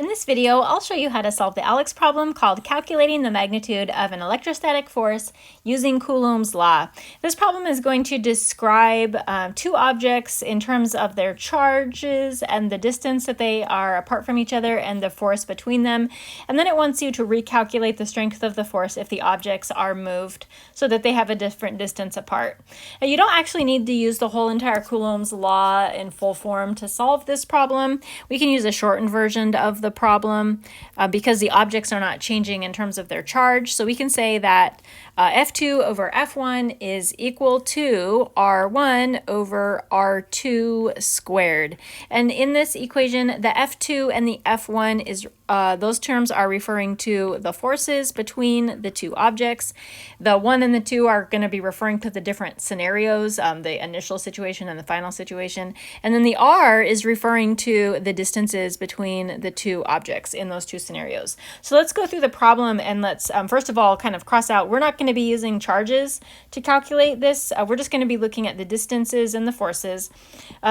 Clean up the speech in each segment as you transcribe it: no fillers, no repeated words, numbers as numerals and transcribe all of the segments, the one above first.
In this video, I'll show you how to solve the ALEKS problem called calculating the magnitude of an electrostatic force using Coulomb's law. This problem is going to describe two objects in terms of their charges and the distance that they are apart from each other and the force between them. And then it wants you to recalculate the strength of the force if the objects are moved so that they have a different distance apart. Now, you don't actually need to use the whole entire Coulomb's law in full form to solve this problem. We can use a shortened version of the problem because the objects are not changing in terms of their charge. So we can say that F2 over F1 is equal to R1 over R2 squared. And in this equation, the F2 and the F1 is those terms are referring to the forces between the two objects. The 1 and the 2 are going to be referring to the different scenarios, the initial situation and the final situation. And then the R is referring to the distances between the two objects in those two scenarios. So let's go through the problem and let's first of all kind of cross out. We're not going to be using charges to calculate this. We're just going to be looking at the distances and the forces.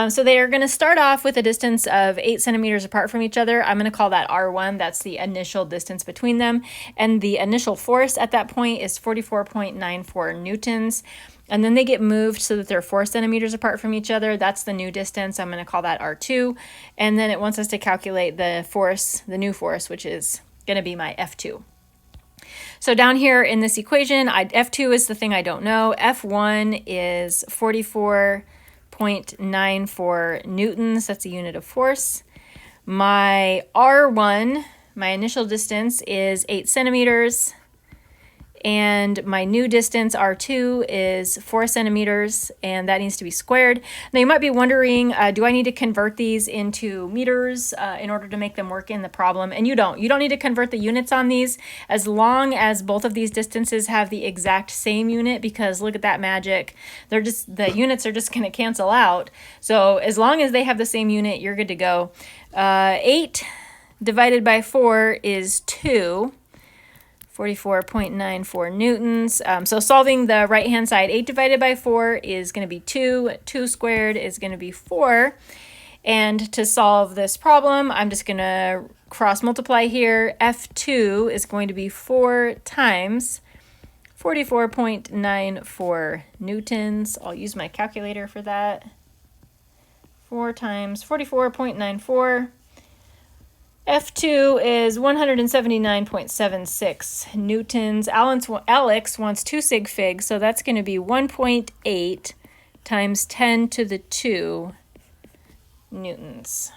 So they are going to start off with a distance of 8 centimeters apart from each other. I'm going to call that R1. That's the initial distance between them. And the initial force at that point is 44.94 newtons. And then they get moved so that they're 4 centimeters apart from each other. That's the new distance. I'm going to call that R2. And then it wants us to calculate the force, the new force, which is going to be my F2. So down here in this equation, F2 is the thing I don't know. F1 is 44.94 newtons. That's a unit of force. My R1, my initial distance, is 8 centimeters. And my new distance, R2, is 4 centimeters, and that needs to be squared. Now you might be wondering, do I need to convert these into meters in order to make them work in the problem? And you don't. You don't need to convert the units on these as long as both of these distances have the exact same unit, because look at that magic. They're just, the units are just going to cancel out. So as long as they have the same unit, you're good to go. 8 divided by 4 is 2. 44.94 newtons. So solving the right-hand side, 8 divided by 4 is going to be 2. 2 squared is going to be 4. And to solve this problem, I'm just going to cross multiply here. F2 is going to be 4 times 44.94 newtons. I'll use my calculator for that. 4 times 44.94. F2 is 179.76 newtons. ALEKS wants 2 sig figs, so that's going to be 1.8 times 10 to the 2 newtons.